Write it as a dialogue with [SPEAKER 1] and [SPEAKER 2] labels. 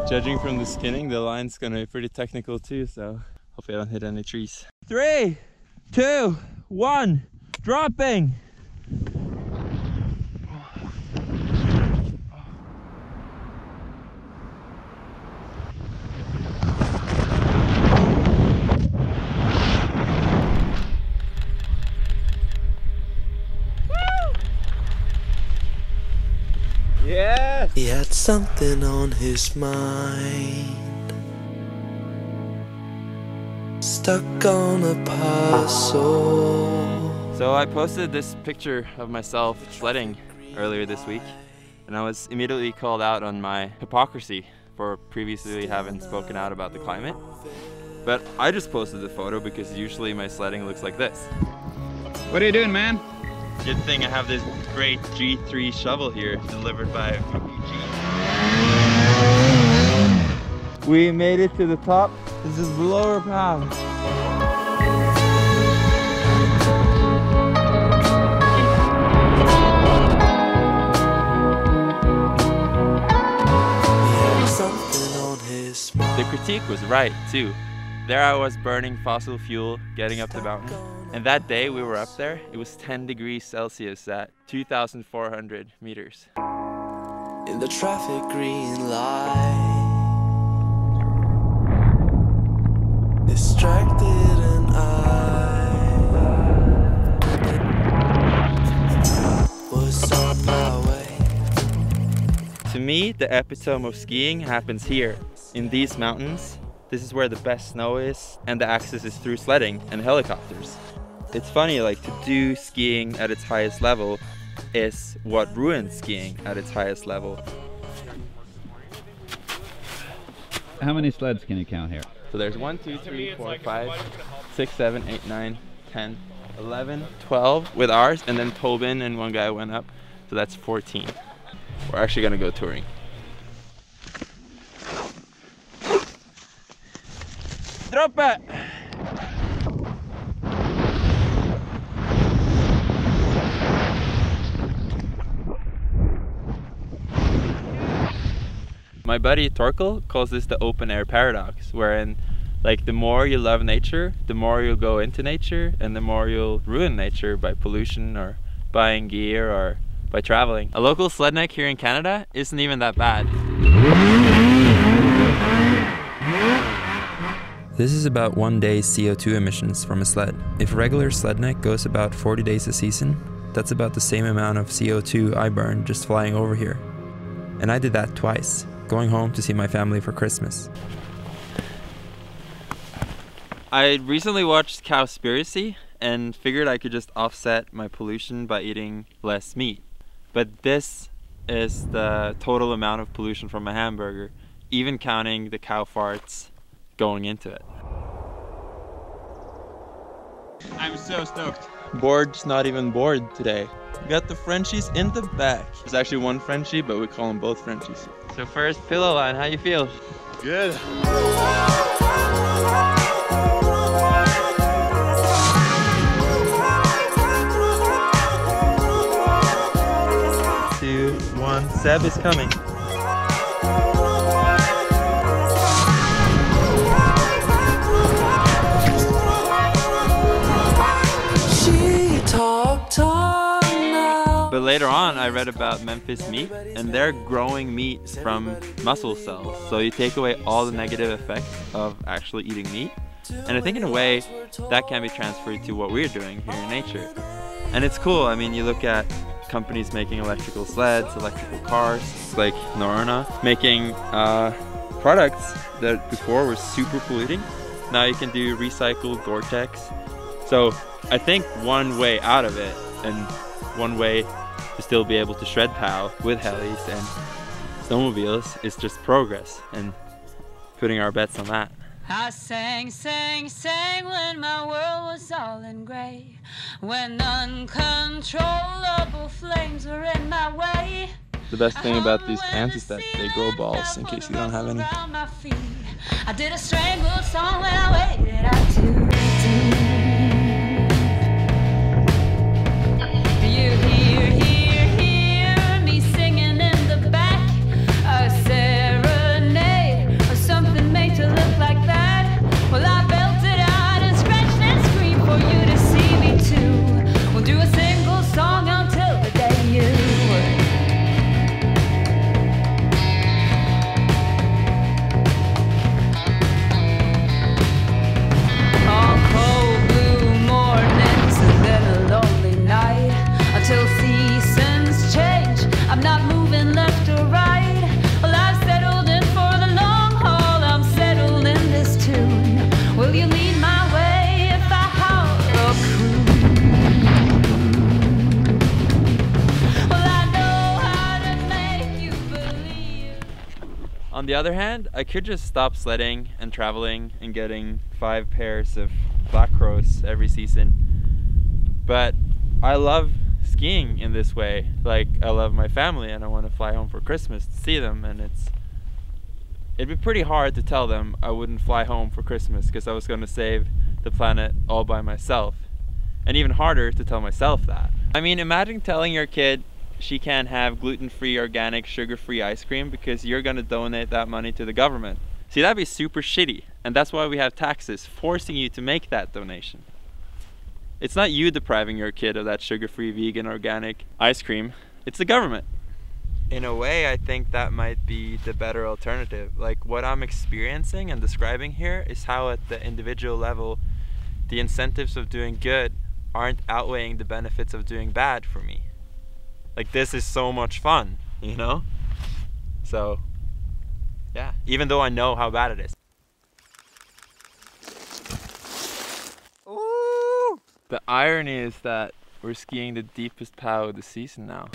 [SPEAKER 1] Judging from the skinning, the line's gonna be pretty technical too, so hopefully I don't hit any trees. 3, 2, 1, dropping! Yes!
[SPEAKER 2] He had something on his mind, stuck on a puzzle.
[SPEAKER 1] So I posted this picture of myself sledding earlier this week, and I was immediately called out on my hypocrisy for previously having spoken out about the climate. But I just posted the photo because usually my sledding looks like this.
[SPEAKER 3] What are you doing, man?
[SPEAKER 1] Good thing I have this great G3 shovel here, delivered by VPG. We made it to the top. This is below our path. The critique was right too. There I was burning fossil fuel, getting up the mountain. And that day we were up there, it was 10 degrees Celsius at 2,400 meters.
[SPEAKER 2] In the traffic green light, distracted and I was on my way.
[SPEAKER 1] To me, the epitome of skiing happens here, in these mountains. This is where the best snow is, and the access is through sledding and helicopters. It's funny, like, to do skiing at its highest level is what ruins skiing at its highest level.
[SPEAKER 3] How many sleds can you count here?
[SPEAKER 1] So there's 1, 2, 3, 4, 5, 6, 7, 8, 9, 10, 11, 12 with ours, and then Tobin and one guy went up, so that's 14. We're actually gonna go touring. Drop it! My buddy Torkel calls this the open air paradox, wherein like the more you love nature, the more you'll go into nature, and the more you'll ruin nature by pollution or buying gear or by traveling. A local sled neck here in Canada isn't even that bad. This is about 1 day's CO2 emissions from a sled. If a regular sled neck goes about 40 days a season, that's about the same amount of CO2 I burned just flying over here. And I did that twice, going home to see my family for Christmas. I recently watched Cowspiracy and figured I could just offset my pollution by eating less meat. But this is the total amount of pollution from a hamburger, even counting the cow farts going into it.
[SPEAKER 3] I'm so stoked.
[SPEAKER 1] Bored's not even bored today. We got the Frenchies in the back. There's actually one Frenchie, but we call them both Frenchies. So first, pillow line, how you feel?
[SPEAKER 4] Good.
[SPEAKER 1] 2, 1, Seb is coming. But later on, I read about Memphis meat, and they're growing meat from muscle cells. So you take away all the negative effects of actually eating meat. And I think in a way, that can be transferred to what we're doing here in nature. And it's cool. I mean, you look at companies making electrical sleds, electrical cars, like Norrøna, making products that before were super polluting. Now you can do recycled Gore-Tex. So I think one way out of it, and one way to still be able to shred POW with helis and snowmobiles, is just progress and putting our bets on that.
[SPEAKER 5] I sang, sang, sang when my world was all in grey, when uncontrollable flames were in my way.
[SPEAKER 1] The best thing about these pants is that they grow balls in case you don't have any.
[SPEAKER 5] I did a strangled song when I waited out too deep. You hear me singing in the back, a serenade
[SPEAKER 1] On the other hand, I could just stop sledding and traveling and getting 5 pairs of black crows every season. But I love skiing in this way. Like, I love my family and I want to fly home for Christmas to see them, and it'd be pretty hard to tell them I wouldn't fly home for Christmas because I was going to save the planet all by myself. And even harder to tell myself that. I mean, imagine telling your kid she can't have gluten-free, organic, sugar-free ice cream because you're going to donate that money to the government. See, that'd be super shitty. And that's why we have taxes forcing you to make that donation. It's not you depriving your kid of that sugar-free, vegan, organic ice cream. It's the government. In a way, I think that might be the better alternative. Like, what I'm experiencing and describing here is how at the individual level, the incentives of doing good aren't outweighing the benefits of doing bad for me. Like, this is so much fun, you know? So, yeah, even though I know how bad it is. Ooh! The irony is that we're skiing the deepest pow of the season now.